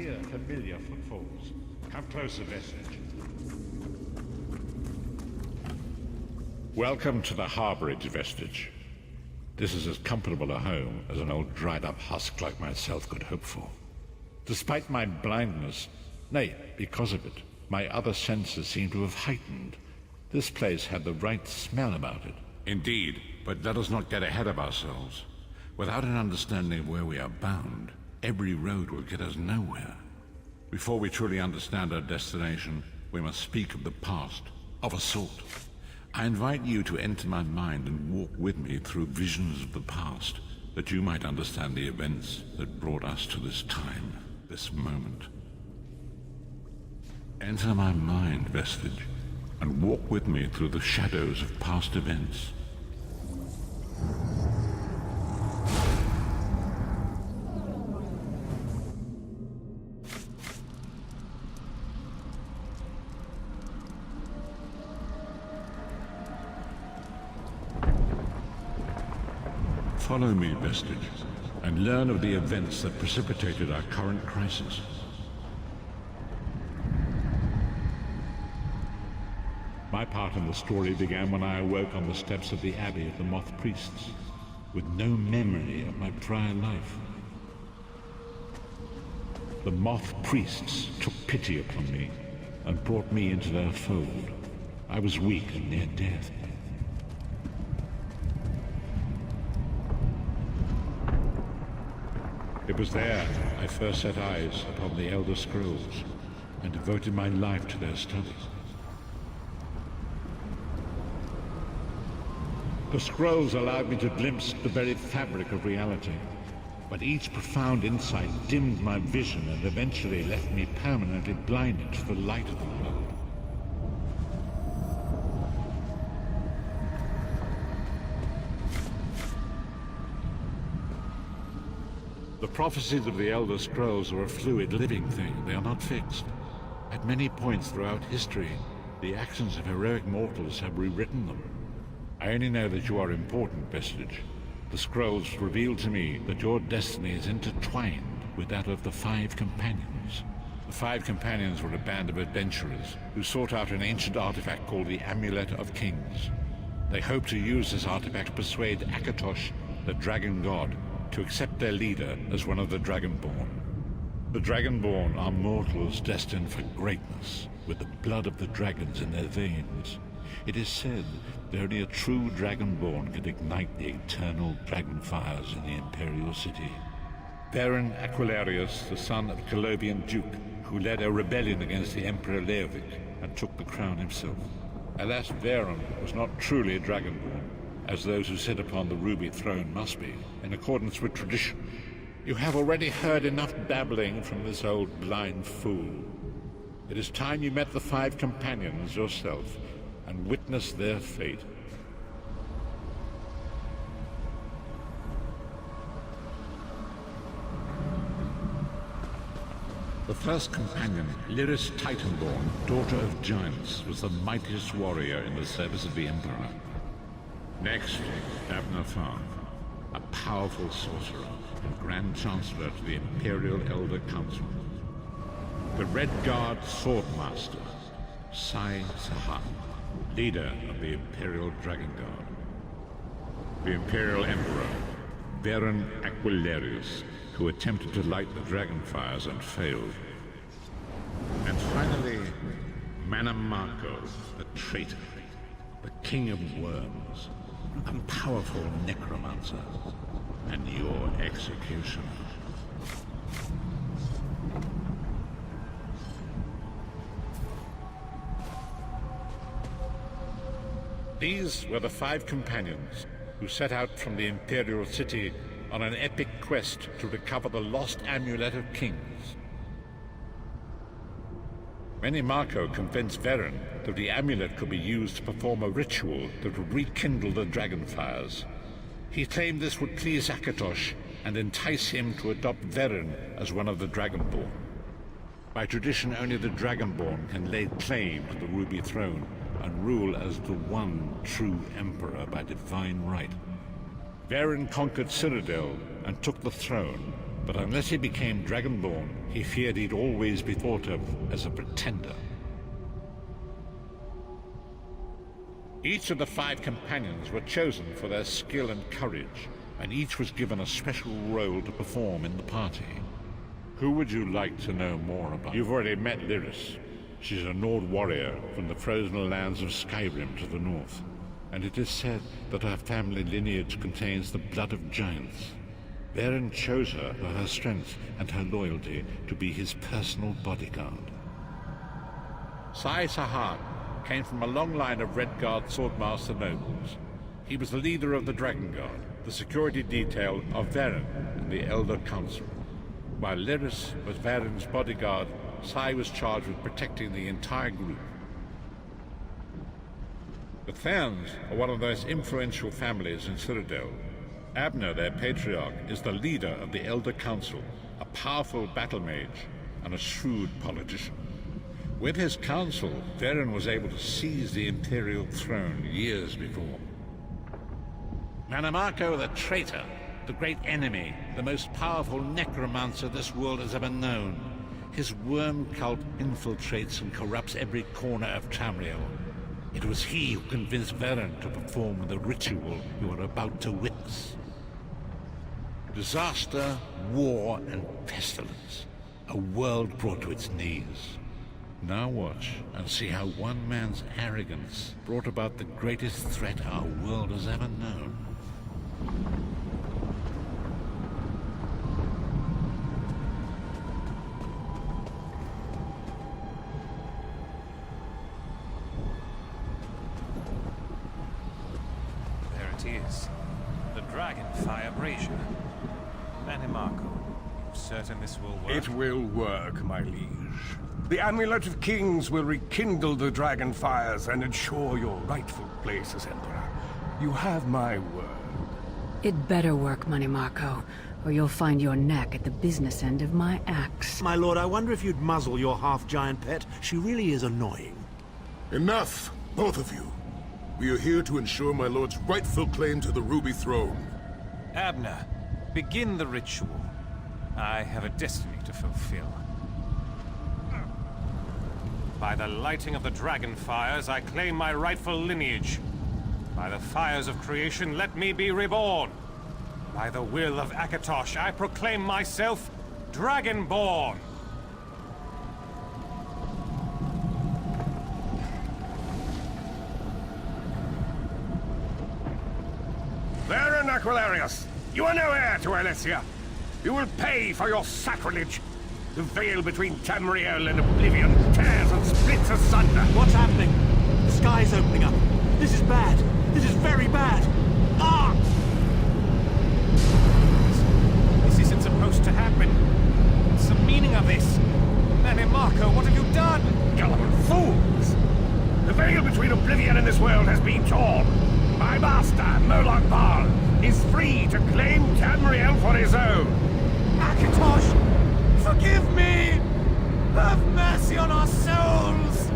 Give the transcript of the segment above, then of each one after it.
hear familiar footfalls. Come closer, Vestige. Welcome to the Harborage, Vestige. This is as comfortable a home as an old dried-up husk like myself could hope for. Despite my blindness, nay, because of it, my other senses seem to have heightened. This place had the right smell about it. Indeed, but let us not get ahead of ourselves. Without an understanding of where we are bound, every road will get us nowhere. Before we truly understand our destination, we must speak of the past, of a sort. I invite you to enter my mind and walk with me through visions of the past, that you might understand the events that brought us to this time, this moment. Enter my mind, Vestige, and walk with me through the shadows of past events. Follow me, Vestige, and learn of the events that precipitated our current crisis. My part in the story began when I awoke on the steps of the Abbey of the Moth Priests, with no memory of my prior life. The Moth Priests took pity upon me and brought me into their fold. I was weak and near death. It was there I first set eyes upon the Elder Scrolls and devoted my life to their study. The scrolls allowed me to glimpse the very fabric of reality, but each profound insight dimmed my vision and eventually left me permanently blinded to the light of the world. The prophecies of the Elder Scrolls are a fluid, living thing. They are not fixed. At many points throughout history, the actions of heroic mortals have rewritten them. I only know that you are important, Vestige. The scrolls reveal to me that your destiny is intertwined with that of the Five Companions. The Five Companions were a band of adventurers who sought out an ancient artifact called the Amulet of Kings. They hoped to use this artifact to persuade Akatosh, the Dragon God, to accept their leader as one of the Dragonborn. The Dragonborn are mortals destined for greatness, with the blood of the dragons in their veins. It is said that only a true Dragonborn can ignite the eternal dragon fires in the Imperial City. Varen Aquilarius, the son of Colovian Duke, who led a rebellion against the Emperor Leovic and took the crown himself. Alas, Varen was not truly a Dragonborn, as those who sit upon the ruby throne must be, in accordance with tradition. You have already heard enough babbling from this old blind fool. It is time you met the Five Companions yourself and witnessed their fate. The first companion, Lyris Titanborn, daughter of giants, was the mightiest warrior in the service of the Emperor. Next, Abner Farn, a powerful sorcerer and Grand Chancellor to the Imperial Elder Council. The Red Guard Swordmaster, Sai Sahan, leader of the Imperial Dragon Guard. The Imperial Emperor, Varen Aquilarius, who attempted to light the dragon fires and failed. And finally, Manamako, the traitor, the King of Worms, a powerful necromancer, and your executioner. These were the Five Companions who set out from the Imperial City on an epic quest to recover the lost Amulet of Kings. Manamako convinced Varen that the amulet could be used to perform a ritual that would rekindle the dragon fires. He claimed this would please Akatosh and entice him to adopt Varen as one of the Dragonborn. By tradition, only the Dragonborn can lay claim to the Ruby Throne and rule as the one true Emperor by divine right. Varen conquered Cyrodiil and took the throne, But unless he became Dragonborn, he feared he'd always be thought of as a pretender. Each of the 5 companions were chosen for their skill and courage, and each was given a special role to perform in the party. Who would you like to know more about? You've already met Lyris. She's a Nord warrior from the frozen lands of Skyrim to the north, and it is said that her family lineage contains the blood of giants. Varen chose her for her strength and her loyalty to be his personal bodyguard. Sai Sahan came from a long line of Redguard swordmaster nobles. He was the leader of the Dragon Guard, the security detail of Varen and the Elder Council. While Lyris was Varen's bodyguard, Sai was charged with protecting the entire group. The Therns are one of the most influential families in Citadel. Abner, their patriarch, is the leader of the Elder Council, a powerful battle mage and a shrewd politician. With his council, Varen was able to seize the Imperial throne years before. Manamako the traitor, the great enemy, the most powerful necromancer this world has ever known. His worm cult infiltrates and corrupts every corner of Tamriel. It was he who convinced Varen to perform the ritual you are about to witness. Disaster, war, and pestilence. A world brought to its knees. Now watch and see how one man's arrogance brought about the greatest threat our world has ever known. There it is. The Dragonfire Abrasion. Manamako, you certain this will work? It will work, my liege. The Amulet of Kings will rekindle the dragon fires and ensure your rightful place as Emperor. You have my word. It better work, Manamako, or you'll find your neck at the business end of my axe. My lord, I wonder if you'd muzzle your half-giant pet. She really is annoying. Enough, both of you. We are here to ensure my lord's rightful claim to the Ruby Throne. Abner, begin the ritual. I have a destiny to fulfill. By the lighting of the dragon fires, I claim my rightful lineage. By the fires of creation, let me be reborn. By the will of Akatosh, I proclaim myself Dragonborn. Varen Aquilarius, you are no heir to Alessia. You will pay for your sacrilege. The veil between Tamriel and Oblivion tears and splits asunder. What's happening? The sky's opening up. This is bad. This is very bad. Ah! This isn't supposed to happen. What's the meaning of this? Manamako, what have you done? Gullible fools! The veil between Oblivion and this world has been torn. My master, Molag Bal, is free to claim Tamriel for his own. Akatosh, forgive me! Have mercy on our souls!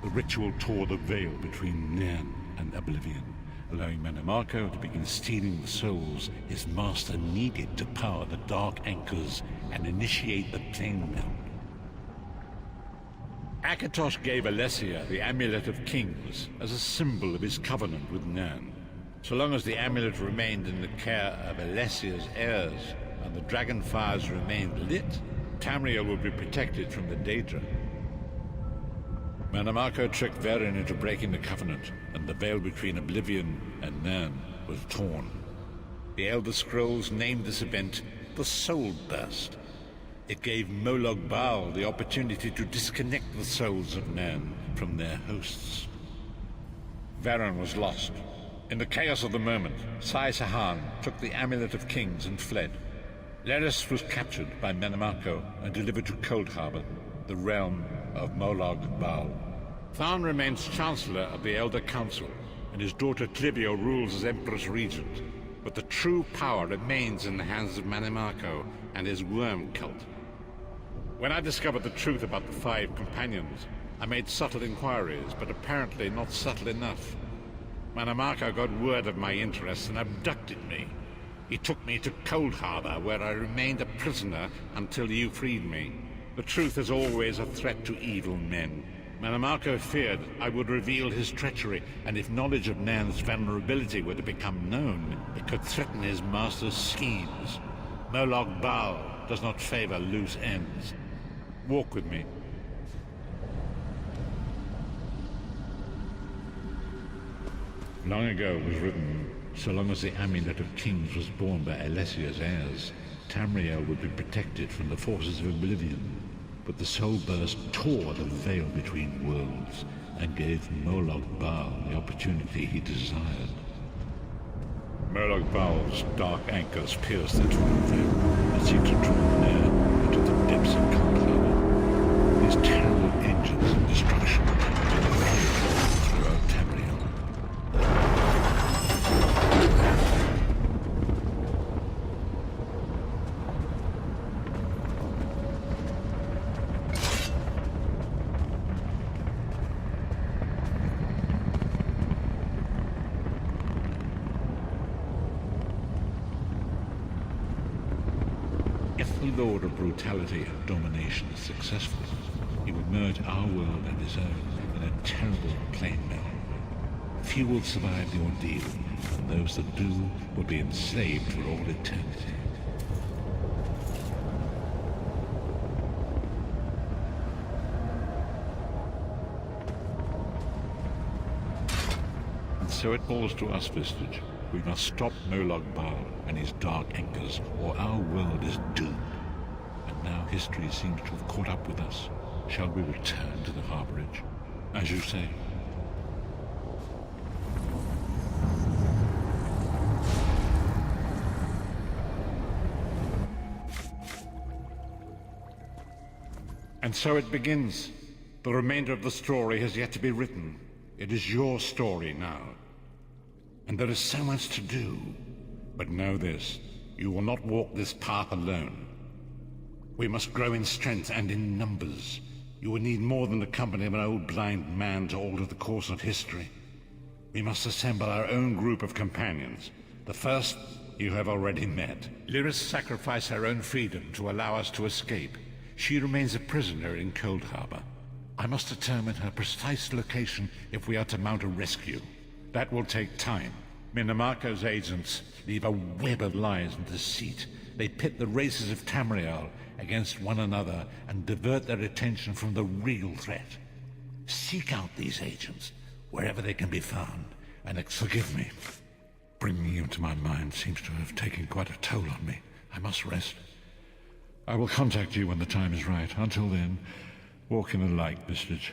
The ritual tore the veil between Nairn and Oblivion, allowing Manamako to begin stealing the souls his master needed to power the Dark Anchors and initiate the Plane Meld. Akatosh gave Alessia the Amulet of Kings as a symbol of his covenant with Nairn. So long as the amulet remained in the care of Alessia's heirs and the dragon fires remained lit, Tamriel would be protected from the Daedra. Manamako tricked Varen into breaking the covenant, and the veil between Oblivion and Nairn was torn. The Elder Scrolls named this event the Soul Burst. It gave Molag Bal the opportunity to disconnect the souls of Nairn from their hosts. Varen was lost. In the chaos of the moment, Sai Sahan took the Amulet of Kings and fled. Lyris was captured by Manamako and delivered to Coldharbour, the realm of Molag Bal. Tharn remains Chancellor of the Elder Council, and his daughter Clivio rules as Empress Regent. But the true power remains in the hands of Manamako and his worm cult. When I discovered the truth about the 5 companions, I made subtle inquiries, but apparently not subtle enough. Manamako got word of my interests and abducted me. He took me to Cold Harbor, where I remained a prisoner until you freed me. The truth is always a threat to evil men. Manamako feared I would reveal his treachery, and if knowledge of Nan's vulnerability were to become known, it could threaten his master's schemes. Molag Bal does not favor loose ends. Walk with me. Long ago it was written, so long as the Amulet of Kings was borne by Alessia's heirs, Tamriel would be protected from the forces of oblivion. But the Soul Burst tore the veil between worlds and gave Molag Bal the opportunity he desired. Molag Bal's dark anchors pierced the twin veil and seemed to draw near into the depths of Cold Harbor. These terrible engines of destruction did ravage throughout Tamriel. If the Lord of Brutality and Domination is successful, he will merge our world and his own in a terrible plain melt. Few will survive the ordeal, and those that do will be enslaved for all eternity. And so it falls to us, Vistage. We must stop Molag Bal and his dark anchors, or our world is doomed. And now history seems to have caught up with us. Shall we return to the harborage? As you say. And so it begins. The remainder of the story has yet to be written. It is your story now. And there is so much to do. But know this, you will not walk this path alone. We must grow in strength and in numbers. You will need more than the company of an old blind man to alter the course of history. We must assemble our own group of companions. The first you have already met. Lyris sacrificed her own freedom to allow us to escape. She remains a prisoner in Cold Harbor. I must determine her precise location if we are to mount a rescue. That will take time. Minamako's agents leave a web of lies and deceit. They pit the races of Tamriel against one another and divert their attention from the real threat. Seek out these agents, wherever they can be found. And forgive me. Bringing you to my mind seems to have taken quite a toll on me. I must rest. I will contact you when the time is right. Until then, walk in the light, Vistage.